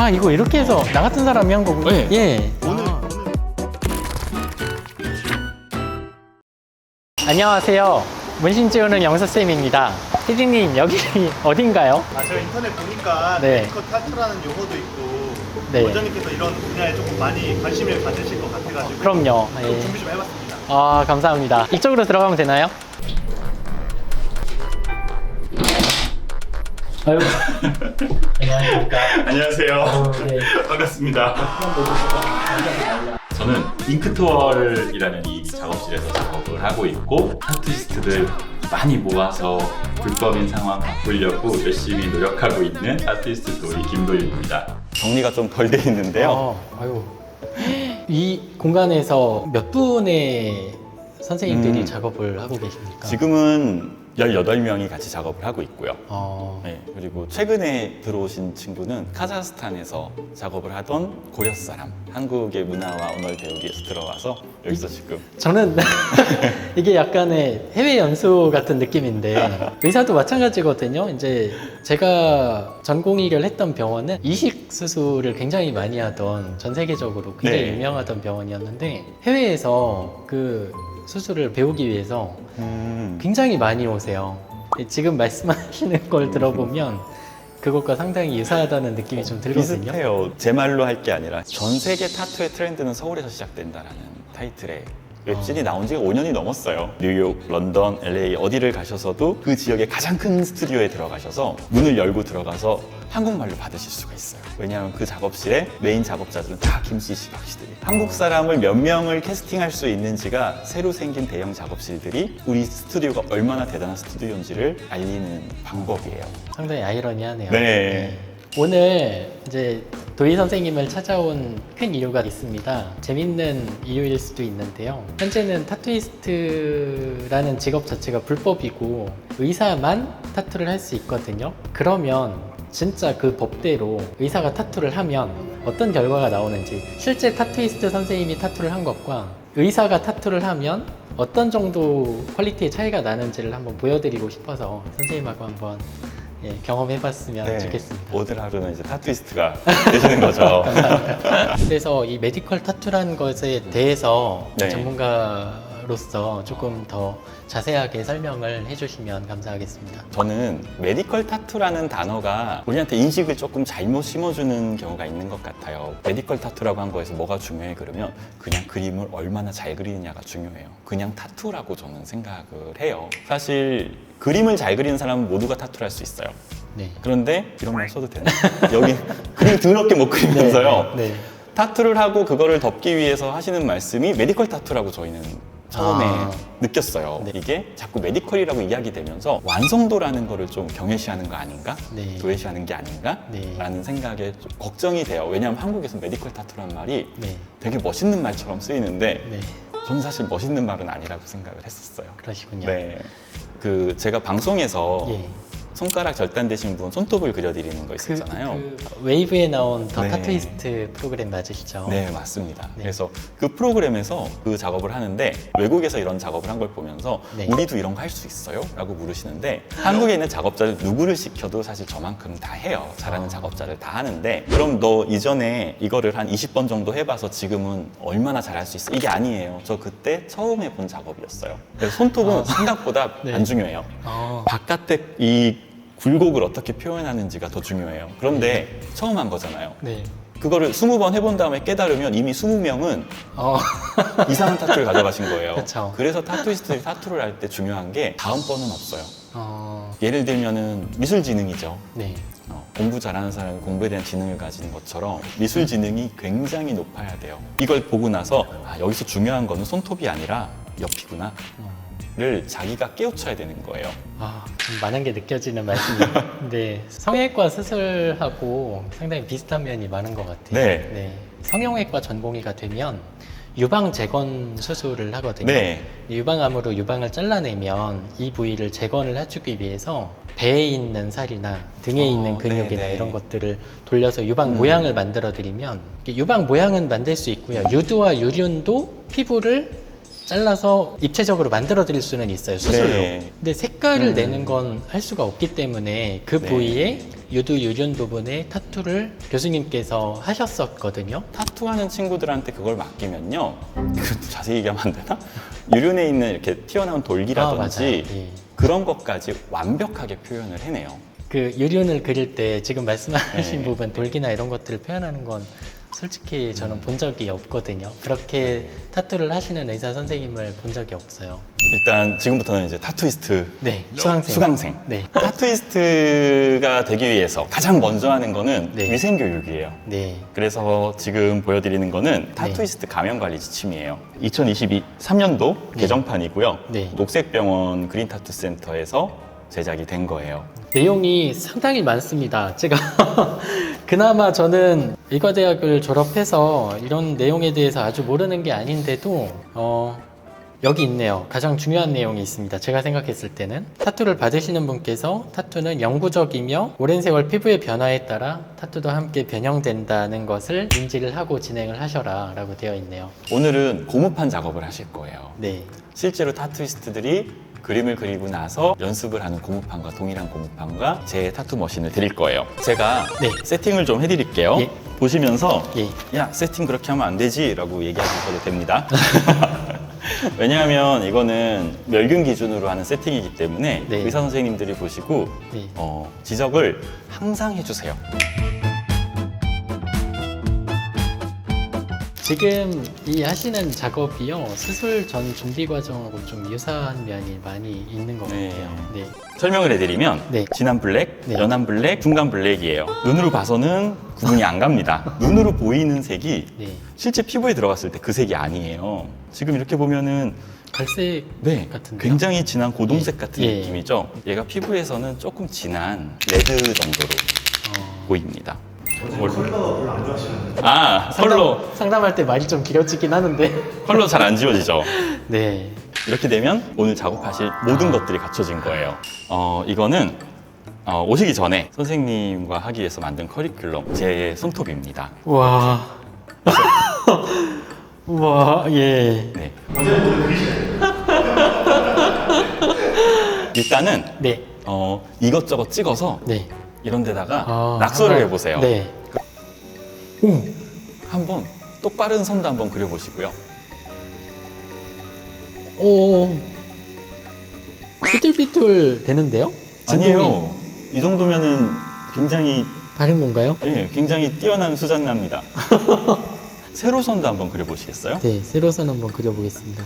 아, 이거 이렇게 해서 나 같은 사람이 한 거군요. 네. 예. 안녕하세요. 문신 지우는 영서쌤입니다. 피디님, 여기 어딘가요? 저 인터넷 보니까 네. 메디컬 타투라는 용어도 있고 네. 원장님께서 이런 분야에 조금 많이 관심을 가지실 것 같아가지고 그럼요. 좀 예. 준비 좀 해봤습니다. 아, 감사합니다. 이쪽으로 들어가면 되나요? 아유. 안녕하십니까. 안녕하세요. 네. 반갑습니다. 저는 잉크투얼이라는 이 작업실에서 작업을 하고 있고 타투이스트들 많이 모아서 불법인 상황 바꾸려고 열심히 노력하고 있는 타투이스트 도리 김도윤입니다. 정리가 좀 덜 돼 있는데요. 아유. 이 공간에서 몇 분의 선생님들이 작업을 하고 계십니까? 지금은 18명이 같이 작업을 하고 있고요. 네. 네, 그리고 최근에 들어오신 친구는 카자흐스탄에서 작업을 하던 고려 사람, 한국의 문화와 언어를 배우기 위해서 들어와서 여기서 지금 저는 이게 약간의 해외 연수 같은 느낌인데 의사도 마찬가지거든요. 이제 제가 전공의를 했던 병원은 이식 수술을 굉장히 많이 하던 전 세계적으로 굉장히 네. 유명하던 병원이었는데 해외에서 그 수술을 배우기 위해서 굉장히 많이 오세요. 지금 말씀하시는 걸 들어보면 그것과 상당히 유사하다는 느낌이 좀 들거든요. 비슷해요. 제 말로 할 게 아니라 전 세계 타투의 트렌드는 서울에서 시작된다라는 타이틀의 웹진이 나온 지가 5년이 넘었어요. 뉴욕, 런던, LA 어디를 가셔서도 그 지역의 가장 큰 스튜디오에 들어가셔서 문을 열고 들어가서 한국말로 받으실 수가 있어요. 왜냐하면 그 작업실에 메인 작업자들은 다 김씨 박씨들이 한국 사람을 몇 명을 캐스팅할 수 있는지가 새로 생긴 대형 작업실들이 우리 스튜디오가 얼마나 대단한 스튜디오인지를 알리는 방법이에요. 상당히 아이러니하네요. 네. 오늘 이제 도희 선생님을 찾아온 큰 이유가 있습니다. 재밌는 이유일 수도 있는데요. 현재는 타투이스트라는 직업 자체가 불법이고 의사만 타투를 할 수 있거든요. 그러면 진짜 그 법대로 의사가 타투를 하면 어떤 결과가 나오는지, 실제 타투이스트 선생님이 타투를 한 것과 의사가 타투를 하면 어떤 정도 퀄리티의 차이가 나는지를 한번 보여드리고 싶어서 선생님하고 한번 경험해봤으면 좋겠습니다. 오늘 하루는 이제 타투이스트가 되시는 거죠. 그래서 이 메디컬 타투라는 것에 대해서 네. 전문가로서 조금 더 자세하게 설명을 해주시면 감사하겠습니다. 저는 메디컬 타투라는 단어가 우리한테 인식을 조금 잘못 심어주는 경우가 있는 것 같아요. 메디컬 타투라고 한 거에서 뭐가 중요해 그러면 그냥 그림을 얼마나 잘 그리느냐가 중요해요. 그냥 타투라고 저는 생각을 해요. 사실 그림을 잘 그리는 사람은 모두가 타투를 할 수 있어요. 네. 그런데 이런 말 써도 되나? 여기 그림 더럽게 못 그리면서요. 네. 타투를 하고 그거를 덮기 위해서 하시는 말씀이 메디컬 타투라고 저희는 처음에 느꼈어요. 네. 이게 자꾸 메디컬이라고 이야기되면서 완성도라는 거를 좀 경외시하는 거 아닌가? 네. 도외시하는 게 아닌가? 네. 라는 생각에 좀 걱정이 돼요. 왜냐하면 한국에서 메디컬 타투라는 말이 네. 되게 멋있는 말처럼 쓰이는데 네. 저는 사실 멋있는 말은 아니라고 생각을 했었어요. 그러시군요. 네. 그 제가 방송에서 예. 손가락 절단되신 분 손톱을 그려드리는 거 있었잖아요. 웨이브에 나온 더 네. 타투이스트 프로그램 맞으시죠? 네, 맞습니다. 네. 그래서 그 프로그램에서 그 작업을 하는데 외국에서 이런 작업을 한 걸 보면서 네. 우리도 이런 거 할 수 있어요? 라고 물으시는데 한국에 있는 작업자를 누구를 시켜도 사실 저만큼 다 해요. 잘하는 작업자를 다 하는데 그럼 너 이전에 이거를 한 20번 정도 해봐서 지금은 얼마나 잘할 수 있어? 이게 아니에요. 저 그때 처음 해본 작업이었어요. 그래서 손톱은 생각보다 네. 안 중요해요. 바깥에 이 굴곡을 어떻게 표현하는지가 더 중요해요. 그런데 처음 한 거잖아요. 네. 그거를 20번 해본 다음에 깨달으면 이미 20명은 이상한 타투를 가져가신 거예요. 그쵸. 그래서 타투이스트들이 타투를 할 때 중요한 게 다음번은 없어요. 어, 예를 들면은 미술지능이죠. 네. 공부 잘하는 사람이 공부에 대한 지능을 가지는 것처럼 미술 지능이 굉장히 높아야 돼요. 이걸 보고 나서 여기서 중요한 거는 손톱이 아니라 옆이구나. 를 자기가 깨우쳐야 되는 거예요. 좀 많은 게 느껴지는 말씀이에요. 네. 성형외과 수술하고 상당히 비슷한 면이 많은 것 같아요. 네. 성형외과 전공의가 되면 유방 재건 수술을 하거든요. 네. 유방암으로 유방을 잘라내면 이 부위를 재건을 해주기 위해서 배에 있는 살이나 등에 있는 근육이나 네네. 이런 것들을 돌려서 유방 모양을 만들어 드리면 유방 모양은 만들 수 있고요. 유두와 유륜도 피부를 잘라서 입체적으로 만들어 드릴 수는 있어요, 수술로. 네. 근데 색깔을 내는 건 할 수가 없기 때문에 그 네. 부위에 유두 유륜 부분에 타투를 교수님께서 하셨었거든요. 타투하는 친구들한테 그걸 맡기면요. 그것도 자세히 얘기하면 안 되나? 유륜에 있는 이렇게 튀어나온 돌기라든지 예. 그런 것까지 완벽하게 표현을 해내요. 그 유륜을 그릴 때 지금 말씀하신 네. 부분 돌기나 이런 것들을 표현하는 건 솔직히 저는 본 적이 없거든요. 그렇게 타투를 하시는 의사 선생님을 본 적이 없어요. 일단 지금부터는 이제 타투이스트 네, 수강생. 수강생. 네. 타투이스트가 되기 위해서 가장 먼저 하는 거는 네. 위생교육이에요. 네. 그래서 지금 보여드리는 거는 타투이스트 감염관리 지침이에요. 2023년도 개정판이고요. 네. 녹색병원 그린타투센터에서 제작이 된 거예요. 내용이 상당히 많습니다. 제가 그나마 저는 의과대학을 졸업해서 이런 내용에 대해서 아주 모르는 게 아닌데도 여기 있네요. 가장 중요한 내용이 있습니다. 제가 생각했을 때는 타투를 받으시는 분께서 타투는 영구적이며 오랜 세월 피부의 변화에 따라 타투도 함께 변형된다는 것을 인지를 하고 진행을 하셔라 라고 되어 있네요. 오늘은 고무판 작업을 하실 거예요. 네. 실제로 타투이스트들이 그림을 그리고 나서 연습을 하는 고무판과 동일한 고무판과 제 타투 머신을 드릴 거예요. 제가 네. 세팅을 좀 해드릴게요. 예. 보시면서 예. 야, 세팅 그렇게 하면 안 되지 라고 얘기하셔도 됩니다. 왜냐하면 이거는 멸균 기준으로 하는 세팅이기 때문에 네. 의사 선생님들이 보시고 네. 지적을 항상 해주세요. 지금 이 하시는 작업이요. 수술 전 준비 과정하고 좀 유사한 면이 많이 있는 것 네. 같아요. 네. 설명을 해드리면 네. 진한 블랙, 네. 연한 블랙, 중간 블랙이에요. 눈으로 봐서는 구분이 안 갑니다. 눈으로 보이는 색이 네. 실제 피부에 들어갔을 때 그 색이 아니에요. 지금 이렇게 보면은 갈색 네, 같은데요? 굉장히 진한 고동색 같은 예. 느낌이죠. 얘가 피부에서는 조금 진한 레드 정도로 보입니다. 컬러 별로 안 좋아하시는데. 컬러 상담할 때 말이 좀 길어지긴 하는데. 컬러 잘 안 지워지죠. 네. 이렇게 되면 오늘 작업하실 모든 것들이 갖춰진 거예요. 이거는 오시기 전에 선생님과 하기 위해서 만든 커리큘럼 제 손톱입니다. 와. 와, 예. 네. 일단은 네. 이것저것 찍어서 네. 이런 데다가 아, 낙서를 한번- 해보세요. 네. 오. 한번 똑바른 선도 한번 그려보시고요. 오. 삐뚤삐뚤 되는데요? 진동이 아니에요. 이 정도면은 굉장히 다른 건가요? 굉장히 뛰어난 수잔납니다. 세로선도 한번 그려보시겠어요? 네, 세로선 한번 그려보겠습니다.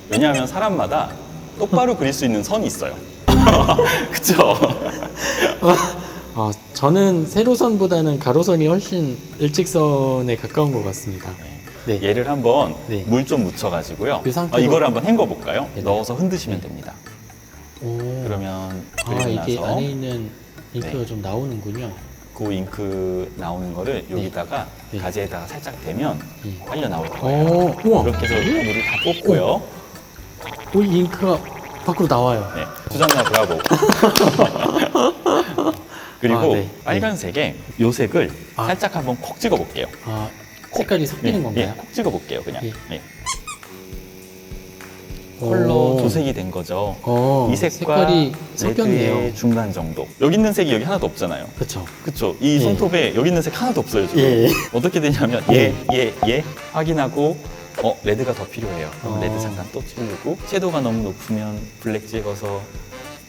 왜냐하면 사람마다 똑바로 그릴 수 있는 선이 있어요. 그쵸? 저는 세로선보다는 가로선이 훨씬 일직선에 가까운 것 같습니다. 네. 얘를 한번 네. 물 좀 묻혀가지고요. 그 상태로- 이걸 한번 헹궈볼까요? 네. 넣어서 흔드시면 됩니다. 오. 그러면 그리고 이게 나서 안에 있는 잉크가 네. 좀 나오는군요. 그 잉크 나오는 거를 여기다가 네. 가지에다가 살짝 대면 네. 빨려 나올 거예요. 오, 우와. 이렇게 해서 물을 다 뽑고요. 오, 이 잉크가 밖으로 나와요. 네, 수잔나 브라보. 그리고 네. 빨간색에 요 색을 아. 살짝 한번 콕 찍어볼게요. 색깔이 섞이는 예, 건가요? 예, 콕 찍어볼게요, 그냥. 예. 예. 컬러 오. 도색이 된 거죠. 이 이 색과 색깔이 섞였네요. 레드의 중간 정도. 여기 있는 색이 여기 하나도 없잖아요. 그렇죠. 그쵸? 이 예. 손톱에 여기 있는 색 하나도 없어요, 지금. 예. 어떻게 되냐면, 얘 확인하고, 레드가 더 필요해요. 그럼 레드 잠깐 또 찌르고, 섀도우가 너무 높으면 블랙 찍어서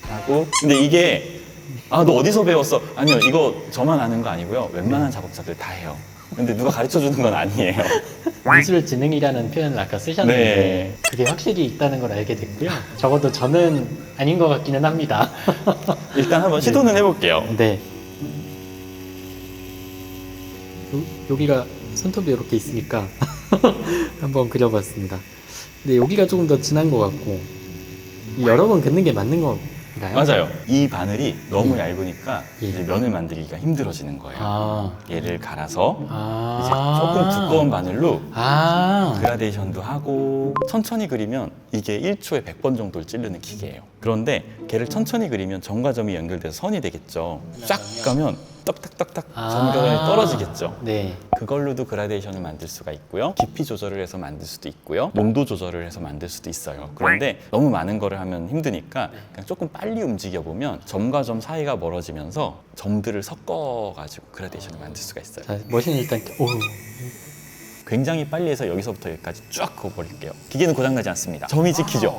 하고. 근데 이게, 너 어디서 배웠어? 아니요, 이거 저만 아는 거 아니고요. 웬만한 작업자들 다 해요. 근데 누가 가르쳐 주는 건 아니에요. 미술지능이라는 표현을 아까 쓰셨는데 네. 그게 확실히 있다는 걸 알게 됐고요. 적어도 저는 아닌 것 같기는 합니다. 일단 한번 시도는 해볼게요. 네. 여기가 손톱이 이렇게 있으니까 한번 그려봤습니다. 근데 여기가 조금 더 진한 것 같고 여러 번 긋는 게 맞는 건가요? 맞아요. 이 바늘이 너무 얇으니까 예. 이제 면을 만들기가 힘들어지는 거예요. 얘를 갈아서 이제 조금 두꺼운 바늘로 그라데이션도 하고 천천히 그리면 이게 1초에 100번 정도를 찌르는 기계예요. 그런데 걔를 천천히 그리면 점과 점이 연결돼서 선이 되겠죠. 쫙 가면 떡탁떡탁 점각이 떨어지겠죠. 네. 그걸로도 그라데이션을 만들 수가 있고요. 깊이 조절을 해서 만들 수도 있고요. 농도 조절을 해서 만들 수도 있어요. 그런데 너무 많은 거를 하면 힘드니까 그냥 조금 빨리 움직여보면 점과 점 사이가 멀어지면서 점들을 섞어가지고 그라데이션을 만들 수가 있어요. 자, 머신 일단 오. 굉장히 빨리 해서 여기서부터 여기까지 쫙 그어버릴게요. 기계는 고장나지 않습니다. 점이 찍히죠?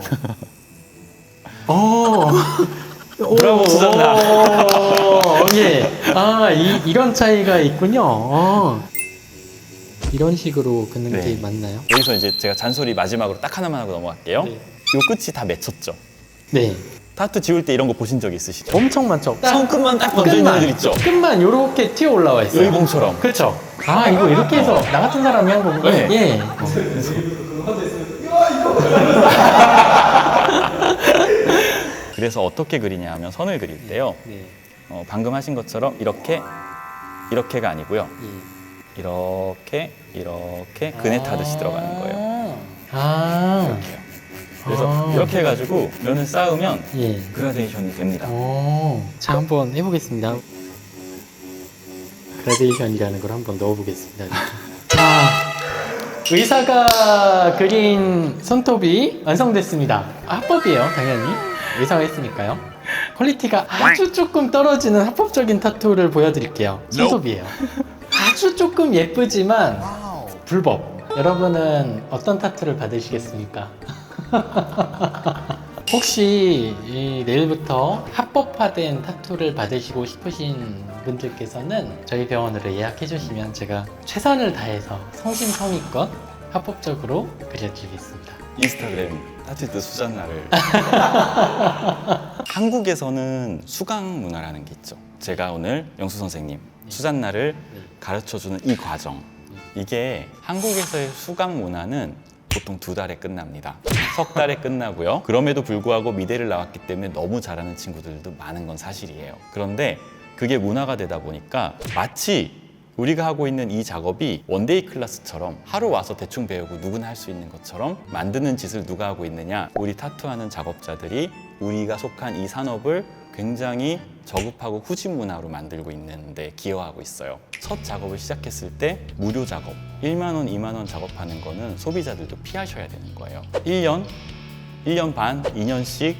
브라보 수잔나. 예. 이런 차이가 있군요. 이런 식으로 긋는 네. 게 맞나요? 여기서 이제 제가 잔소리 마지막으로 딱 하나만 하고 넘어갈게요. 네. 요 끝이 다 맺혔죠? 네. 타투 지울 때 이런 거 보신 적 있으시죠? 엄청 많죠. 손끝만 딱 번져 있는 애들 있죠? 끝만 요렇게 튀어 올라와 있어요. 의봉처럼. 그렇죠. 이거 이렇게 해서 나 같은 사람이 한 거구나. 네. 예. 그래서 어떻게 그리냐 하면 선을 그릴 때요. 네. 방금 하신 것처럼 이렇게가 아니고요. 예. 이렇게 그네 타듯이 들어가는 거예요. 이렇게요. 그래서 이렇게 해가지고 면을 쌓으면 예. 그라데이션이 됩니다. 자, 한번 해보겠습니다. 그라데이션이라는 걸 한번 넣어보겠습니다. 의사가 그린 손톱이 완성됐습니다. 합법이에요, 당연히. 의사가 했으니까요. 퀄리티가 아주 조금 떨어지는 합법적인 타투를 보여드릴게요. 손톱이에요. 아주 조금 예쁘지만 불법. 여러분은 어떤 타투를 받으시겠습니까? 혹시 내일부터 합법화된 타투를 받으시고 싶으신 분들께서는 저희 병원으로 예약해 주시면 제가 최선을 다해서 성심성의껏 합법적으로 그려드리겠습니다. 인스타그램 타투이스트 수잔나를 한국에서는 수강 문화라는 게 있죠. 제가 오늘 영수 선생님 수잔나를 가르쳐주는 이 과정, 이게 한국에서의 수강 문화는 보통 2달에 끝납니다. 3달에 끝나고요. 그럼에도 불구하고 미대를 나왔기 때문에 너무 잘하는 친구들도 많은 건 사실이에요. 그런데 그게 문화가 되다 보니까 마치 우리가 하고 있는 이 작업이 원데이 클래스처럼 하루 와서 대충 배우고 누구나 할 수 있는 것처럼 만드는 짓을 누가 하고 있느냐, 우리 타투하는 작업자들이 우리가 속한 이 산업을 굉장히 저급하고 후진 문화로 만들고 있는데 기여하고 있어요. 첫 작업을 시작했을 때 무료 작업 1만 원, 2만 원 작업하는 거는 소비자들도 피하셔야 되는 거예요. 1년 반, 2년씩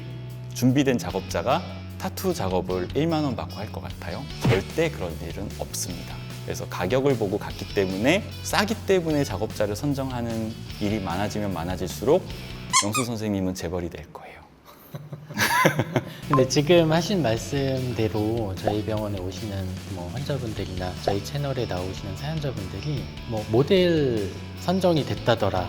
준비된 작업자가 타투 작업을 1만 원 받고 할 것 같아요? 절대 그런 일은 없습니다. 그래서 가격을 보고 갔기 때문에 싸기 때문에 작업자를 선정하는 일이 많아지면 많아질수록 영수 선생님은 재벌이 될 거예요. 근데 지금 하신 말씀대로 저희 병원에 오시는 환자분들이나 저희 채널에 나오시는 사연자분들이 모델 선정이 됐다더라,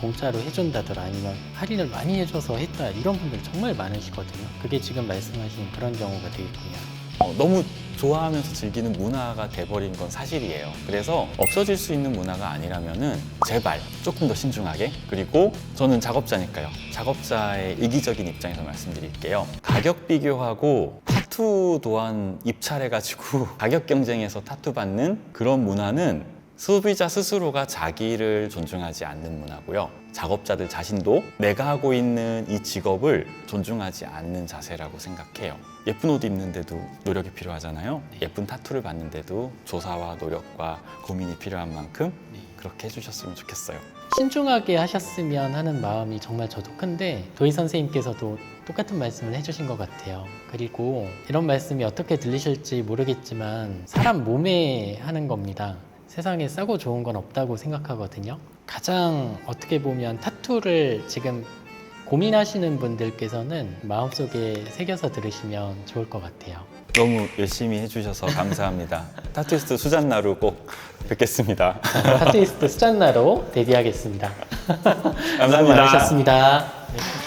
공짜로 해준다더라, 아니면 할인을 많이 해줘서 했다, 이런 분들 정말 많으시거든요. 그게 지금 말씀하신 그런 경우가 되겠군요. 너무 좋아하면서 즐기는 문화가 돼버린 건 사실이에요. 그래서 없어질 수 있는 문화가 아니라면은 제발 조금 더 신중하게, 그리고 저는 작업자니까요. 작업자의 이기적인 입장에서 말씀드릴게요. 가격 비교하고 타투 도안 입찰해가지고 가격 경쟁에서 타투 받는 그런 문화는 소비자 스스로가 자기를 존중하지 않는 문화고요. 작업자들 자신도 내가 하고 있는 이 직업을 존중하지 않는 자세라고 생각해요. 예쁜 옷 입는데도 노력이 필요하잖아요. 예쁜 타투를 받는데도 조사와 노력과 고민이 필요한 만큼 그렇게 해주셨으면 좋겠어요. 신중하게 하셨으면 하는 마음이 정말 저도 큰데 도희 선생님께서도 똑같은 말씀을 해주신 것 같아요. 그리고 이런 말씀이 어떻게 들리실지 모르겠지만 사람 몸에 하는 겁니다. 세상에 싸고 좋은 건 없다고 생각하거든요. 가장 어떻게 보면 타투를 지금 고민하시는 분들께서는 마음속에 새겨서 들으시면 좋을 것 같아요. 너무 열심히 해주셔서 감사합니다. 타투이스트 수잔나루 꼭 뵙겠습니다. 타투이스트 수잔나로 데뷔하겠습니다. 감사합니다. 수고 많으셨습니다. 네.